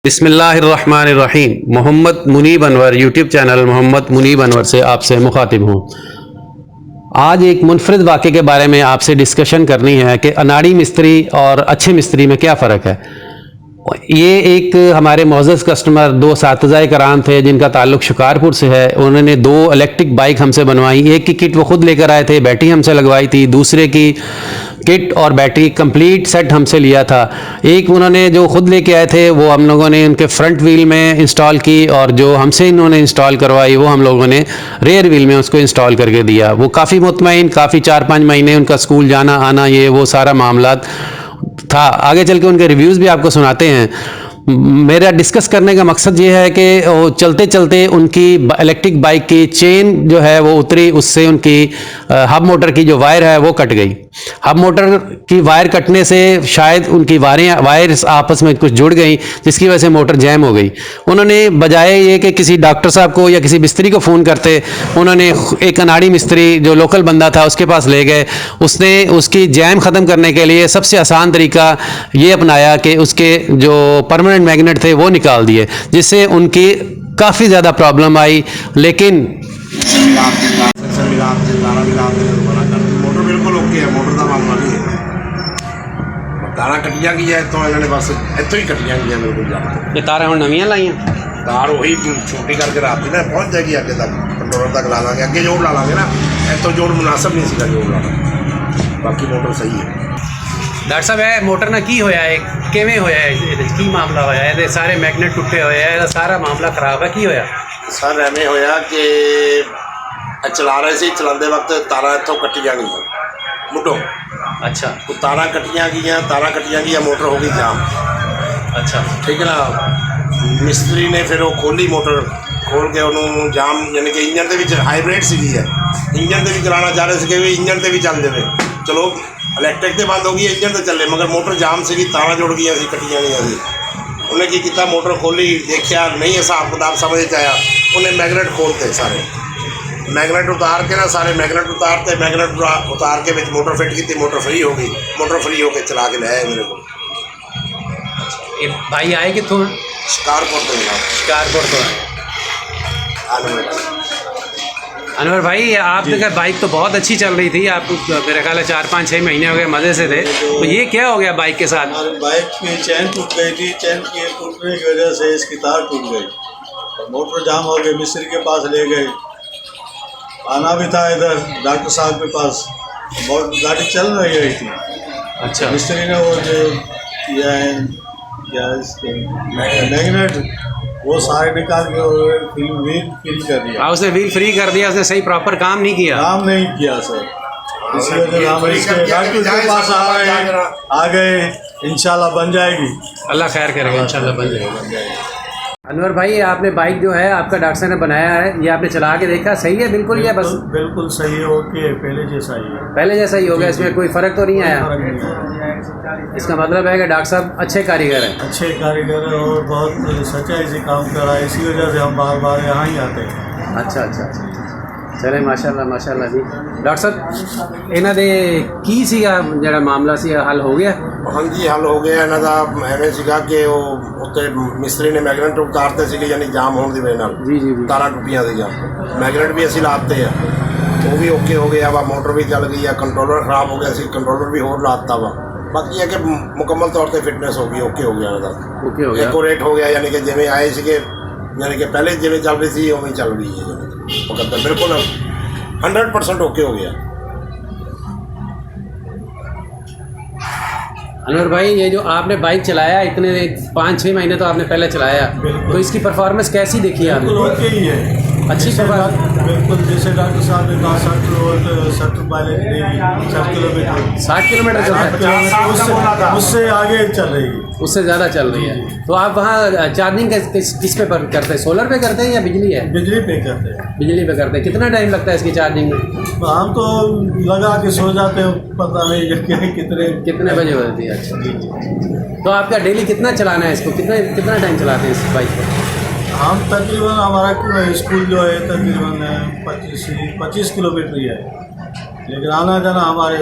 बिस्मिल्लाहिर्रहमानिर्रहीम। Mohammad Munib Anwar YouTube channel Mohammad Munib Anwar से आपसे मुखातिब हूँ। आज एक मुनफरिद वाक़े के बारे में आपसे डिस्कशन करनी है कि अनाड़ी मिस्त्री और अच्छे मिस्त्री में क्या फ़र्क है। ये एक हमारे मोअज़्ज़ज़ कस्टमर दो साथीज़ाए कराम थे जिनका ताल्लुक़ शिकारपुर से है। उन्होंने दो इलेक्ट्रिक बाइक हमसे बनवाई। एक की किट वो ख़ुद लेकर आए थे, बैटरी हमसे लगवाई थी। दूसरे की किट और बैटरी कंप्लीट सेट हमसे लिया था। एक उन्होंने जो ख़ुद लेके आए थे वो हम लोगों ने उनके फ्रंट व्हील में इंस्टॉल की, और जो हमसे इन्होंने इंस्टॉल करवाई वो हम लोगों ने रेयर व्हील में उसको इंस्टॉल करके दिया। वो काफ़ी मुतमईन, काफ़ी 4-5 महीने उनका स्कूल जाना आना ये वो सारा मामलात था। आगे चल के उनके रिव्यूज़ भी आपको सुनाते हैं। मेरा डिस्कस करने का मकसद ये है कि वो चलते चलते उनकी इलेक्ट्रिक बाइक की चेन जो है वो उतरी, उससे उनकी हब मोटर की जो वायर है वो कट गई। हब मोटर की वायर कटने से शायद उनकी वायर्स आपस में कुछ जुड़ गई, जिसकी वजह से मोटर जैम हो गई। उन्होंने बजाय ये कि किसी डॉक्टर साहब को या किसी मिस्त्री को फ़ोन करते, उन्होंने एक अनाड़ी मिस्त्री जो लोकल बंदा था उसके पास ले गए। उसने उसकी जैम ख़त्म करने के लिए सबसे आसान तरीका ये अपनाया कि उसके जो परमानेंट मैग्नेट थे वो निकाल दिए, जिससे उनकी काफ़ी ज़्यादा प्रॉब्लम आई। लेकिन मोटर बिल्कुल ओके है, मोटर का मामला नहीं है। तारा कटिया गई है तो इन्होंने बस इतों ही कटिया गई है बिल्कुल जाना। ये तारा हम नवियां लाइयां, तार वही छोटी करके रात ना पहुँच जाएगी अगे तक, कंट्रोलर तक ला लाँगे, अगे जोड़ ला लाँगे ना। इतों जोड़ मुनासिब नहीं सीगा जोड़ लाना, बाकी मोटर सही है। डॉक्टर साहब है मोटर ना की होया है, किवें होया है, की मामला होया है, सारे मैग्नेट टुटे होए है, सारा मामला खराब है, की होया सर एवें होया कि चला रहे थे, चलाते वक्त तारा इतों कटिया गई मुटो। अच्छा तो तारा कटिया गई, मोटर हो गई जाम। अच्छा ठीक है ना। मिस्त्री ने फिर वो खोली मोटर, खोल के उन्होंने जाम यानी कि इंजन के हाईब्रिड सी है, इंजन से भी चलाना चाह रहे थे भी इंजन से भी चल जाए, चलो इलैक्ट्रिक तो बंद हो गई, इंजन तो चले, मगर मोटर जाम सी, तारा जुड़ गई सी, कटिया गई सी। उन्हें की किया, मोटर खोली, देखा नहीं हिसाब किताब समझ आया, उन्हें मैगनेट खोलते सारे, मैगनेट उतार के ना सारे मैगनेट उतारते, मैगनेट उतार के मोटर फिट की, मोटर फ्री हो गई, मोटर फ्री होकर चला के ले आए मेरे को। ये भाई आए कितों? शिकारपुर तो शिकारपुर तो अनवर भाई, आपने कहा बाइक तो बहुत अच्छी चल रही थी, आपको मेरे ख्याल है 4-5-6 महीने हो गए मज़े से थे, तो ये क्या हो गया बाइक के साथ? बाइक की चैन टूट गई थी, चैन के टूटने की वजह से इसकी तार टूट गई, मोटर जाम हो गई, मिस्त्री के पास ले गए, आना भी था इधर डॉक्टर साहब के पास, बहुत गाड़ी चल रही थी। अच्छा, मिस्त्री ने वो जो किया है क्या इसके मैग्नेट वो सारे निकाल के व्हील फ्री कर दिया। उसने व्हील फ्री कर दिया, उसने सही प्रॉपर काम नहीं किया, काम नहीं किया सर। इसी वजह से हम इसके डॉक्टर के पास आ गए, इंशाल्लाह बन जाएगी, अल्लाह खैर करेगा, इंशाल्लाह बन जाएगा। अनवर भाई, आपने बाइक जो है आपका डॉक्टर साहब ने बनाया है, ये आपने चला के देखा, सही है बिल्कुल? या बस बिल्कुल सही है, ओके, पहले जैसा ही है, पहले जैसा ही हो गया, इसमें कोई फ़र्क तो नहीं आया? इसका मतलब है कि डॉक्टर साहब अच्छे कारीगर हैं, अच्छे कारीगर है और बहुत सच्चाई से काम कर रहा है, इसी वजह से हम बार बार यहाँ ही आते हैं। अच्छा अच्छा अच्छा, चले माशाल्लाह माशाल्लाह जी। डॉक्टर साहब इन्हों दे की सीगा ਜਿਹੜਾ ਮਾਮਲਾ ਸੀ हल हो गया? हाँ जी हल हो गया। इन्हों का एवं सीगा कि उत्ते मिस्त्री ने मैगनेट उतारते थे, यानी जाम होने की वजह जी जी जी, तारा टुटिया थी, मैगनेट भी असी लाते हैं, वो भी ओके हो गया वा, मोटर भी चल गई है, कंट्रोलर खराब हो गया सी, कंट्रोलर भी होर लाता वा। बाकी है कि मुकम्मल तौर पर फिटनेस हो गई, ओके हो गया, ओके हो गया, एक्यूरेट हो गया, यानी कि जिमें आए थे, यानी कि पहले जिमें चल रही थी उवें चल रही है, मुकद्दर बिल्कुल 100% ओके हो गया। अनवर भाई, ये जो आपने बाइक चलाया इतने 5-6 महीने तो आपने पहले चलाया, तो इसकी परफॉर्मेंस कैसी देखी आपने? बिल्कुल ओके ही है, अच्छी परफॉर्मेंस, बिल्कुल जैसे डॉक्टर साहब ने कहा 60 माइलेज देगी, 60 किलोमीटर 60 किलोमीटर चलता है, उससे आगे चल रही है, उससे ज़्यादा चल रही है। तो आप वहाँ चार्जिंग किस पे करते हैं, सोलर पे करते हैं या बिजली है? बिजली पे करते हैं। बिजली पे करते हैं। कितना टाइम लगता है इसकी चार्जिंग में? हम तो लगा के सो जाते हैं, पता नहीं कितने बजे होती है? अच्छा, तो आपका डेली कितना चलाना है इसको, कितना टाइम चलाते हैं इस बाइक को? हम तकरीबन हमारा स्कूल जो है तकरीबन 25 किलोमीटर ही है, लेकिन आना जाना हमारे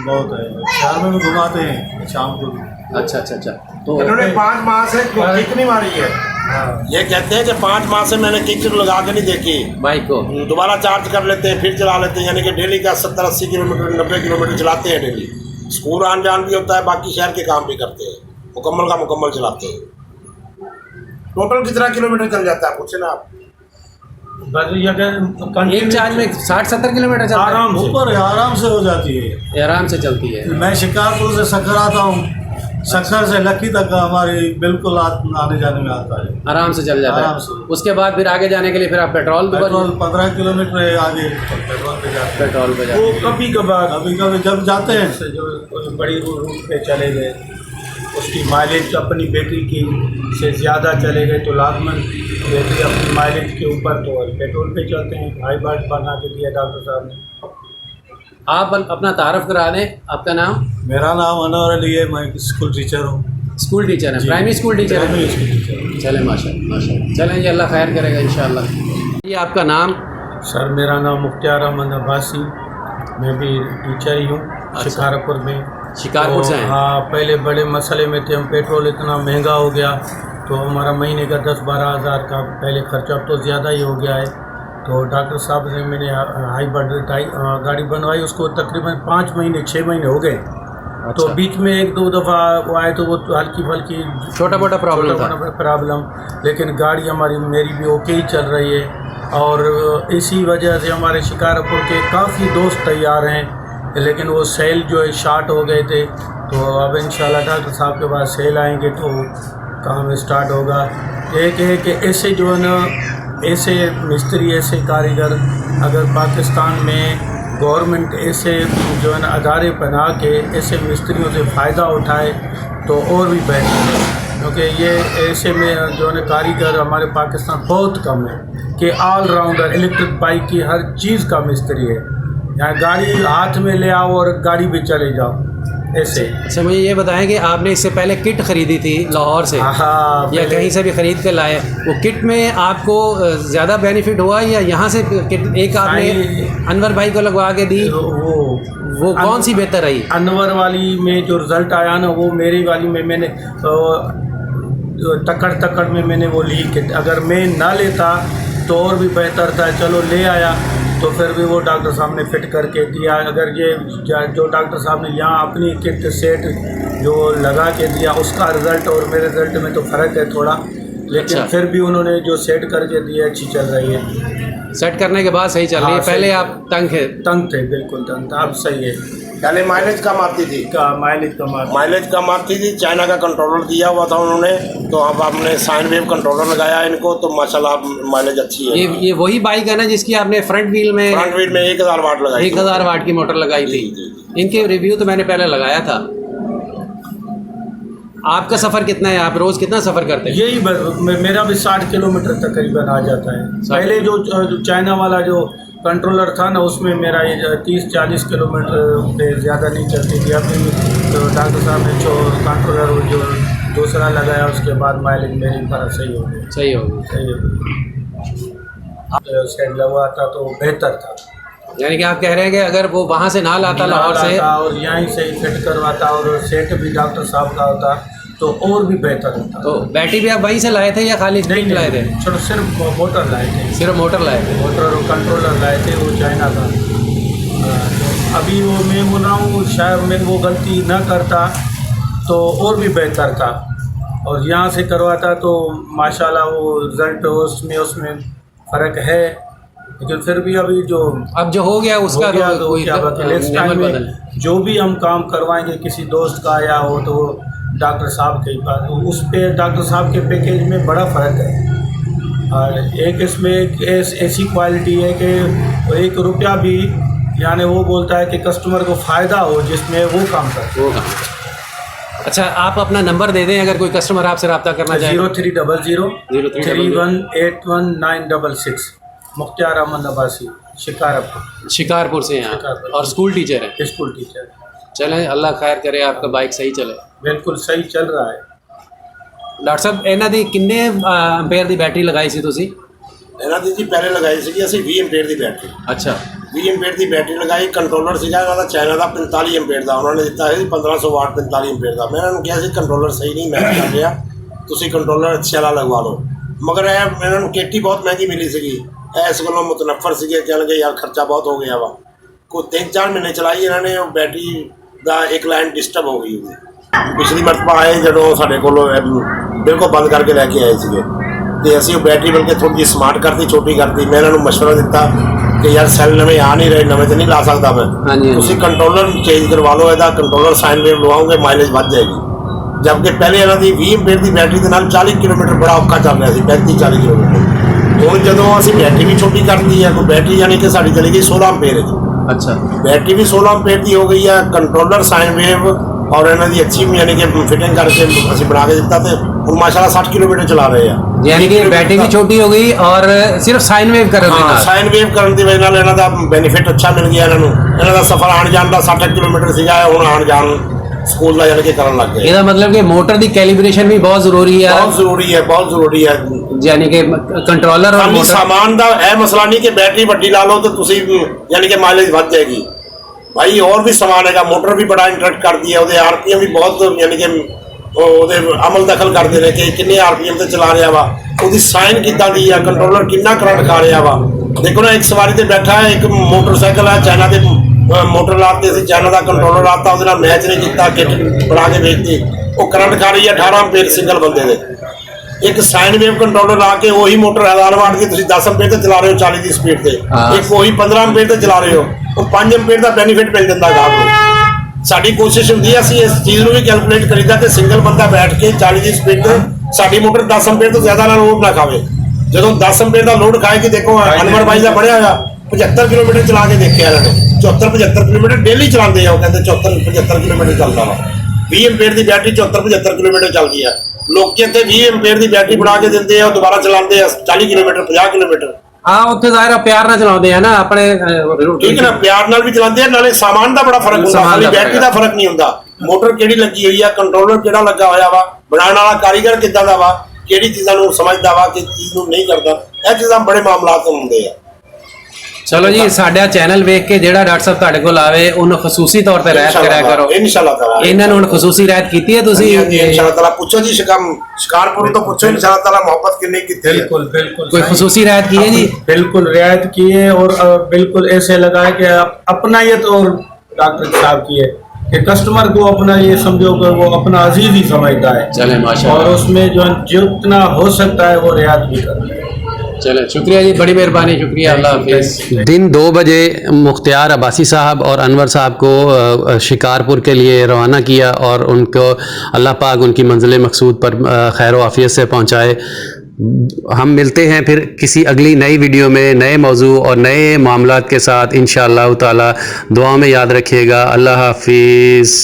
बहुत है, शहर में भी घुमाते हैं शाम को भी। अच्छा अच्छा अच्छा, तो तो इन्होंने 5 माह से किक नहीं मारी है। हाँ। ये कहते हैं कि 5 माह से मैंने किक लगा के नहीं देखी। बाइक को दोबारा चार्ज कर लेते हैं, फिर चला लेते हैं, यानी कि डेली का 70-80 किलोमीटर 90 किलोमीटर चलाते हैं डेली। स्कूल आन जान भी होता है, बाकी शहर के काम भी करते हैं, मुकम्मल का मुकम्मल चलाते हैं। टोटल कितना किलोमीटर चल जाता है पूछे ना आप? बस ये अगर एक चार्ज में 60-70 किलोमीटर चलता आराम से ऊपर आराम से हो जाती है। है, आराम से चलती है। मैं शिकारपुर से सक्खर आता हूँ, सक्खर से लक्की तक हमारी बिल्कुल आने जाने में आता है, आराम से चल जाता आराम है। से। उसके बाद फिर आगे जाने के लिए फिर आप पेट्रोल पेट्रोल 15 किलोमीटर आगे पेट्रोल पे जाते हैं। पेट्रोल पे वो जाते कभी कभी जब जाते हैं जो कोई बड़ी रूट पे चले गए, उसकी माइलेज अपनी बैटरी की से ज़्यादा चले गए तो लाजमन बैटरी अपनी माइलेज के ऊपर तो पेट्रोल पे चलते हैं। हाई बाइट बना के दिया डॉक्टर साहब ने। आप अपना तारफ़ करा दें, आपका नाम? मेरा नाम अनवर अली है, मैं स्कूल टीचर हूँ। स्कूल टीचर है, जी। प्राइमरी स्कूल टीचर प्राइमरी है। स्कूल टीचर हूँ। चलें माशाल्लाह माशाल्लाह, चलें ये अल्लाह खैर करेगा इंशाअल्लाह। ये आपका नाम? सर मेरा नाम मुख्तार अहमद अब्बासी, मैं भी टीचर ही हूँ शिकारपुर में। शिकारपुर से तो हैं? हाँ, पहले बड़े मसले में थे हम, पेट्रोल इतना महंगा हो गया तो हमारा महीने का 10-12 हज़ार का पहले खर्चा, अब तो ज़्यादा ही हो गया है। तो डॉक्टर साहब से मैंने हाई बजट गाड़ी बनवाई, उसको तकरीबन 5 महीने 6 महीने हो गए। तो बीच में 1-2 दफ़ा वो आए तो वो हल्की फल्की छोटा मोटा प्रॉब्लम था। प्रॉब्लम, लेकिन गाड़ी हमारी मेरी भी ओके ही चल रही है। और इसी वजह से हमारे शिकारपुर के काफ़ी दोस्त तैयार हैं, लेकिन वो सेल जो है शार्ट हो गए थे। तो अब इंशाल्लाह डॉक्टर साहब के पास सेल आएंगे तो काम स्टार्ट होगा। एक है कि ऐसे जो है ना, ऐसे मिस्त्री, ऐसे कारीगर अगर पाकिस्तान में गवर्नमेंट ऐसे जो है ना अदारे बना के ऐसे मिस्त्रियों से फ़ायदा उठाए तो और भी बेहतर है, क्योंकि ये ऐसे में जो है ना कारीगर हमारे पाकिस्तान बहुत कम है कि ऑलराउंडर इलेक्ट्रिक बाइक की हर चीज़ का मिस्त्री है। यहाँ गाड़ी हाथ में ले आओ और गाड़ी भी चले जाओ ऐसे। अच्छा मुझे ये बताएं कि आपने इससे पहले किट ख़रीदी थी लाहौर से हाँ, या कहीं से भी ख़रीद कर लाए, वो किट में आपको ज़्यादा बेनिफिट हुआ या यहाँ से किट एक आपने अनवर भाई को लगवा के दी, वो कौन सी बेहतर रही? अनवर वाली में जो रिज़ल्ट आया ना, वो मेरी वाली में मैंने तकड़ में मैंने वो ली किट। अगर मैं ना लेता तो और भी बेहतर था, चलो ले आया तो फिर भी वो डॉक्टर साहब ने फिट करके दिया। अगर ये जो डॉक्टर साहब ने यहाँ अपनी किट सेट जो लगा के दिया, उसका रिज़ल्ट और मेरे रिज़ल्ट में तो फ़र्क है थोड़ा, लेकिन अच्छा। फिर भी उन्होंने जो सेट करके दिया अच्छी चल रही है। सेट करने के बाद सही चल रही है। हाँ, पहले सही। आप तंग थे, बिल्कुल तंग था, अब सही है। पहले माइलेज कम आती थी, माइलेज कम आती थी। चाइना का कंट्रोलर दिया हुआ था उन्होंने, तो अब आपने साइन वेव कंट्रोलर लगाया इनको, तो माशाल्लाह माइलेज अच्छी है। ये वही बाइक है ना जिसकी आपने फ्रंट व्हील में 1000 वाट लगाई, 1000 वाट की मोटर लगाई थी? इनके रिव्यू तो मैंने पहले लगाया था। आपका सफ़र कितना है, आप रोज़ कितना सफ़र करते हैं? यही मेरा भी 60 किलोमीटर तकरीबन आ जाता है। पहले जो चाइना वाला जो कंट्रोलर था ना, उसमें मेरा ये 30-40 किलोमीटर पे ज़्यादा नहीं चलती थी। अभी तो डॉक्टर साहब ने जो कंट्रोलर जो दूसरा लगाया उसके बाद माइलेज मेरी फर्क सही हो गई। सही हो गई। सेट लगवा था तो बेहतर था। यानी कि आप कह रहे हैं कि अगर वो वहाँ से ना लाता लाहौर से और यहीं से ही फिट करवाता और सेट भी डॉक्टर साहब का होता तो और भी बेहतर होता। तो बैटरी भी आप वहीं से लाए थे या खाली स्प्रिंग लाए थे? छोटे सिर्फ मोटर लाए थे, सिर्फ मोटर लाए थे। मोटर और कंट्रोलर लाए थे, वो चाइना का। तो अभी वो मैं बोल रहा हूँ शायद मैं वो गलती ना करता तो और भी बेहतर था, और यहाँ से करवाता तो माशाल्लाह वो रिज़ल्ट उसमें फ़र्क है। लेकिन फिर भी अभी अब जो हो गया उसका हो गया तो क्या बात है। नेक्स्ट टाइम में जो भी हम काम करवाएंगे किसी दोस्त का या हो तो डॉक्टर साहब के पास, उस पे डॉक्टर साहब के पैकेज में बड़ा फ़र्क है। और एक इसमें ऐसी क्वालिटी है कि 1 रुपया भी यानी वो बोलता है कि कस्टमर को फ़ायदा हो जिसमें वो काम करते वो काम। अच्छा आप अपना नंबर दे दें अगर कोई कस्टमर आपसे रब्ता करना चाहे। 0300 3181966। मुख्तार अहमद अब्बासी, शिकारपुर से हैं आप शिकारपुर। और स्कूल टीचर हैं? School teacher. चलें अल्लाह खैर करे, आपका बाइक सही चले। बिल्कुल सही चल रहा है। डॉक्टर साहब ਇਹਨਾਂ ਦੀ ਕਿੰਨੇ एम्पेयर ਦੀ बैटरी लगाई सी तुसी? ਇਹਨਾਂ ਦੀ ਜੀ ਪਹਿਲੇ ਲਗਾਈ ਸੀਗੀ ਅਸੀਂ 20 एम्पेयर ਦੀ बैटरी। अच्छा 20 एम्पेयर की बैटरी लगाई। कंट्रोलर सीगा इन्हों का चाइना का 45 एम्पेयर का, उन्होंने दिता है 1500 वाट 45 एम्पेयर का। मैं इन्होंने कहा कंट्रोलर सही नहीं मैच कर रहा, तुम कंट्रोलर अच्छे वाला लगवा लो। मगर इन्होंने केटी बहुत महंगी मिली सी, इस गलों मुतनफर से कह लगे यार खर्चा बहुत हो गया वा। कोई 3-4 महीने चलाई इन्होंने, बैटरी का एक लाइन डिस्टर्ब हो गई। पिछली मरतबा आए जो साढ़े को बिल्कुल बंद करके लैके आए थे, तो असी बैटरी बल्कि थोड़ी जी स्मार्ट करती, छोटी करती। मैं इन्होंने मशवरा दिता कि यार सैल नवे आ नहीं रहे, नवे तो नहीं ला सकता मैं, तुम कंट्रोलर चेंज करवा लो, यदा कंट्रोलर साइन वेव लवाओगे माइलेज बढ़ जाएगी। जबकि पहले इन्हों की 20 एम्पेयर की बैटरी के नाल 40 किलोमीटर बड़ा औखा चल रहा है, 35-40 किलोमीटर। हूँ जो असी बैटरी भी छोटी करती है, कोई बैटरी यानी कि साड़ी चली गई 16 एम्पेयर। अच्छा, बैटरी भी 16 एम्पेयर की हो गई है, कंट्रोलर साइन वेव और इन्हों की अच्छी यानी कि फिटिंग करके असी बना के दिता, तो हम माशाल्लाह 60 किलोमीटर चला रहे हैं। यानी कि बैटरी भी छोटी हो गई और सिर्फ साइन वेव कर हाँ, साइन वेव करने की वजह इन्हों का बेनीफिट अच्छा मिल गया। इन्हों का सफर आने जाने का 60 किलोमीटर से हूँ आने जान स्कूल का यानी कि करन लग गए। ਇਹਦਾ मतलब कि मोटर की कैलिब्रेशन भी बहुत जरूरी है, बहुत जरूरी है, बहुत जरूरी है। यानी कि कंट्रोलर और खाली मोटर। सामान का यह मसला नहीं कि बैटरी वड्डी ला लो तो तुम यानी कि माइलेज बढ़ जाएगी भाई, और भी समान है। मोटर भी बड़ा इंटरेक्ट करती है, वो RPM भी बहुत यानी कि अमल दखल करते हैं कि किन्ने RPM से चला रहा वा, वो साइन किदा दी है, कंट्रोलर कितना करंट खा रहा वा। देखो ना, एक सवारी से बैठा है, एक मोटरसाइकिल है चाइना के मोटर लाते अं चाइना का कंट्रोलर लाता, वो मैच नहीं किया, किट बना के बेचती, वो करंट खा रही है 18 एम्पेयर सिंगल बंदे दे। एक साइन वेव कंट्रोलर ला के वही मोटर 1000 वाट की तुम 10 एम्पेयर से चला रहे हो 40 की स्पीड से, एक वही 15 एम्पेयर से चला रहे हो, वो 5 एम्पेयर का बेनीफिट मिल जाता गाहक को। साडी कोशिश होंगी है इस चीज़ को भी कैलकुलेट करीदा कि सिंगल बंदा बैठ के 40 की स्पीड से साडी मोटर 10 एम्पेयर तो ज्यादा ना लोड ना खावे। जो 10 एम्पेयर का लोड खाएगी, देखो अनवर भाई का बढ़िया हुआ 75 किलोमीटर चला के देखे इन्होंने, 74-75 किलोमीटर डेली चलाते हैं। वो कहते 74-75 किलोमीटर चलता वा, 20 एम्पेयर की बैटरी 74-75 किलोमीटर चलती है। लोग इतने 20 एम्पेयर की बैटरी बना के देते हैं, दोबारा चलाते हैं 40 किलोमीटर 50 किलोमीटर। हाँ, उत्थे ज़ाहिर प्यार ना चलाते हैं ना अपने, ठीक है ना, प्यार नाल भी चलाते हैं, नाले सामान का बड़ा फर्क होता, खाली बैटरी का फर्क नहीं होता। मोटर केड़ी लगी हुई है, कंट्रोलर केड़ा लगा होया वा, बनाने वाला कारीगर किदां दा वा, केड़ी चीज़ां नूं समझदा वा, कि चीज़ नूं नहीं करदा, ये चीज़ां बड़े मामलात होंदे आ। चलो जी, साडा चैनल वेख के जेड़ा डॉक्टर साहब तुहाडे कोल आवे उन्हें खसूसी तौर पे रियायत करा करो। इंशाअल्लाह ताला इन्हां नूं खसूसी रियायत कीती है तुसीं? इंशाअल्लाह ताला पूछो जी, शिकारपुर तो पूछो इंशाअल्लाह ताला मोहब्बत कितनी की थी। बिल्कुल बिल्कुल कोई खसूसी रियायत की है जी? बिल्कुल रियायत की है, और बिल्कुल ऐसे लगा है कि अपनायत और डॉक्टर साहब की है कि कस्टमर को अपना ये समझो कि वो अपना अजीज ही समझता है। चले माशाअल्लाह, और उसमें जो जितना हो सकता है वो रियायत भी करता है। चले शुक्रिया जी, बड़ी मेहरबानी, शुक्रिया, अल्लाह हाफिज़। दिन 2 बजे मुख्तियार अब्बासी साहब और अनवर साहब को शिकारपुर के लिए रवाना किया और उनको अल्लाह पाक उनकी मंजिल मकसूद पर खैर व आफियत से पहुँचाए। हम मिलते हैं फिर किसी अगली नई वीडियो में नए मौजू और नए मामलात के साथ इंशाअल्लाह ताला। दुआ में याद रखिएगा। अल्लाह हाफिज़।